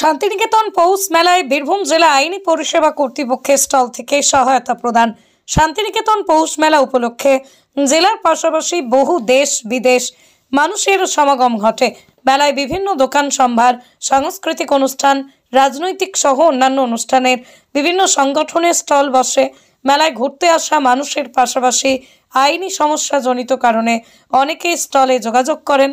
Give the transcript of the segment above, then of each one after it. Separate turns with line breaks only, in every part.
শান্তিনিকেতন পৌষ মেলায় বীরভূম জেলা আইনি পরিষেবা কর্তৃপক্ষের স্টল থেকে সহায়তা প্রদান। শান্তিনিকেতন পৌষ মেলা উপলক্ষে জেলার পাশাপাশি বহু দেশ বিদেশ মানুষের সমাগম ঘটে। মেলায় বিভিন্ন দোকান সম্ভার, সাংস্কৃতিক অনুষ্ঠান, রাজনৈতিক সহ অন্যান্য অনুষ্ঠানের বিভিন্ন সংগঠনের স্টল বসে। মেলায় ঘুরতে আসা মানুষের পাশাপাশি আইনি সমস্যাজনিত কারণে অনেকেই স্টলে যোগাযোগ করেন।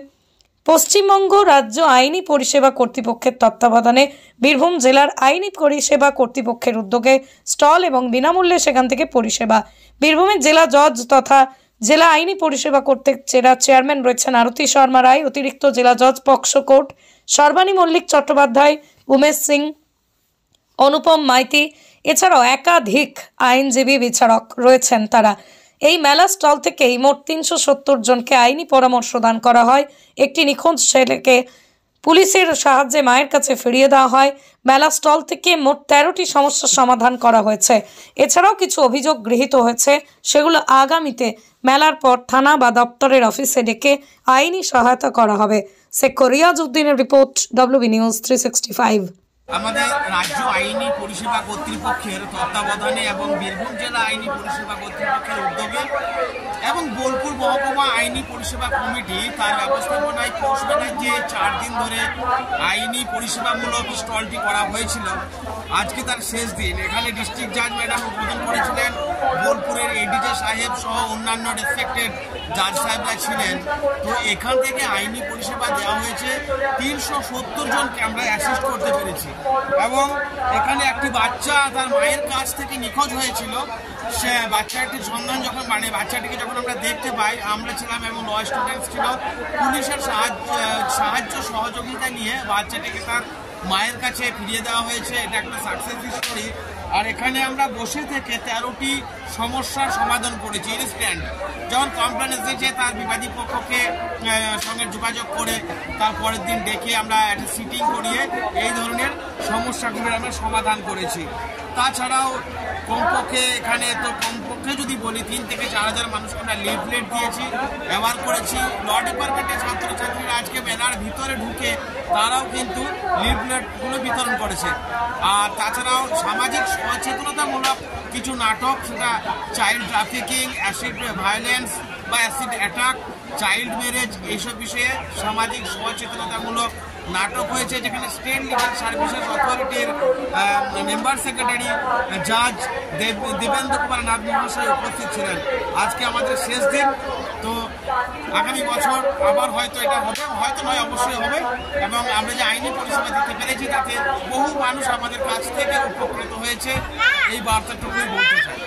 পশ্চিমবঙ্গ রাজ্য আইনি পরিষেবা কর্তৃপক্ষের তত্ত্বাবধানে বীরভূম জেলার আইনি পরিষেবা কর্তৃপক্ষের উদ্যোগে স্টল এবং বিনামূল্যে সেখান থেকে পরিষেবা। বীরভূমের জেলা জজ তথা জেলা আইনি পরিষেবা কর্তৃপক্ষের চেয়ারম্যান রয়েছেন আরতি শর্মা রায়, অতিরিক্ত জেলা জজ পক্ষ কোর্ট সর্বাণী মল্লিক চট্টোপাধ্যায়, উমেশ সিং, অনুপম মাইতি, এছাড়াও একাধিক আইনজীবী বিচারক রয়েছেন তারা। এই মেলা স্টল থেকেই মোট 370 জনকে আইনি পরামর্শ দান করা হয়। একটি নিখোঁজ ছেলেকে পুলিশের সাহায্যে মায়ের কাছে ফিরিয়ে দেওয়া হয়। মেলা স্টল থেকে মোট 13টি সমস্যার সমাধান করা হয়েছে। এছাড়াও কিছু অভিযোগ গৃহীত হয়েছে, সেগুলো আগামীতে মেলার পর থানা বা দপ্তরের অফিসে ডেকে আইনি সহায়তা করা হবে। শেখ রিয়াজ উদ্দিনের রিপোর্ট, WB নিউজ 365।
আমাদের রাজ্য আইনি পরিষেবা কর্তৃপক্ষের তত্ত্বাবধানে এবং বীরভূম জেলা আইনি পরিষেবা কর্তৃপক্ষের উদ্যোগে এবং বোলপুর মহকুমা আইনি পরিষেবা কমিটি তার ব্যবস্থাপনায় পৌষ মেলার যে 4 দিন ধরে আইনি পরিষেবামূলক স্টলটি করা হয়েছিল, আজকে তার শেষ দিন। এখানে ডিস্ট্রিক্ট জাজ ম্যাডাম উদ্বোধন করেছিলেন, বোলপুরের এডিজে সাহেব সহ অন্যান্য রেসপেক্টেড জাজ সাহেবরা ছিলেন। তো এখান থেকে আইনি পরিষেবা দেওয়া হয়েছে 370 জনকে আমরা অ্যাসিস্ট করতে পেরেছি। এবং এখানে একটি বাচ্চা তার মায়ের কাছ থেকে নিখোঁজ হয়েছিল। সে বাচ্চাটির সন্ধান যখন বাচ্চাটিকে যখন আমরা দেখতে পাই, আমরা ছিলাম এবং ল স্টুডেন্টস ছিল, পুলিশের সাহায্য সহযোগিতা নিয়ে বাচ্চাটিকে তার মায়ের কাছে ফিরিয়ে দেওয়া হয়েছে। এটা একটা সাকসেস স্টোরি। আর এখানে আমরা বসে থেকে 13টি সমস্যার সমাধান করেছি ইনস্ট্যান্ট। যখন কমপ্লেন এসেছে তার বিবাদী পক্ষকে সঙ্গে যোগাযোগ করে তারপরের দিন ডেকে আমরা একটা সিটিং করিয়ে এই ধরনের সমস্যাগুলির আমরা সমাধান করেছি। তাছাড়াও কমপক্ষে এখানে তো কমপক্ষে যদি বলি 3 থেকে 4 হাজার মানুষকে আমরা লিফলেট দিয়েছি, ব্যবহার করেছি। ল ডিপার্টমেন্টের ছাত্রছাত্রীরা আজকে মেলার ভিতরে ঢুকে তারাও কিন্তু লিফলেটগুলো বিতরণ করেছে। আর তাছাড়াও সামাজিক সচেতনতামূলক কিছু নাটক, সেটা চাইল্ড ট্রাফিকিং, অ্যাসিড ভায়োলেন্স বা অ্যাসিড অ্যাটাক, চাইল্ড ম্যারেজ, এইসব বিষয়ে সামাজিক সচেতনতামূলক নাটক হয়েছে, যেখানে স্টেট লিগাল সার্ভিসেস অথরিটির মেম্বার সেক্রেটারি জাজ দেবেন্দ্র কুমার নাথ মহাশয় উপস্থিত ছিলেন। আজকে আমাদের শেষ দিন। তো আগামী বছর আবার হয়তো এটা হবে, হয়তো নয়, অবশ্যই হবে। এবং আমরা যে আইনি পরিষেবা দিতে পেরেছি তাতে বহু মানুষ আমাদের কাছ থেকে উপকৃত হয়েছে, এই বার্তাটুকুই বলতে চাই।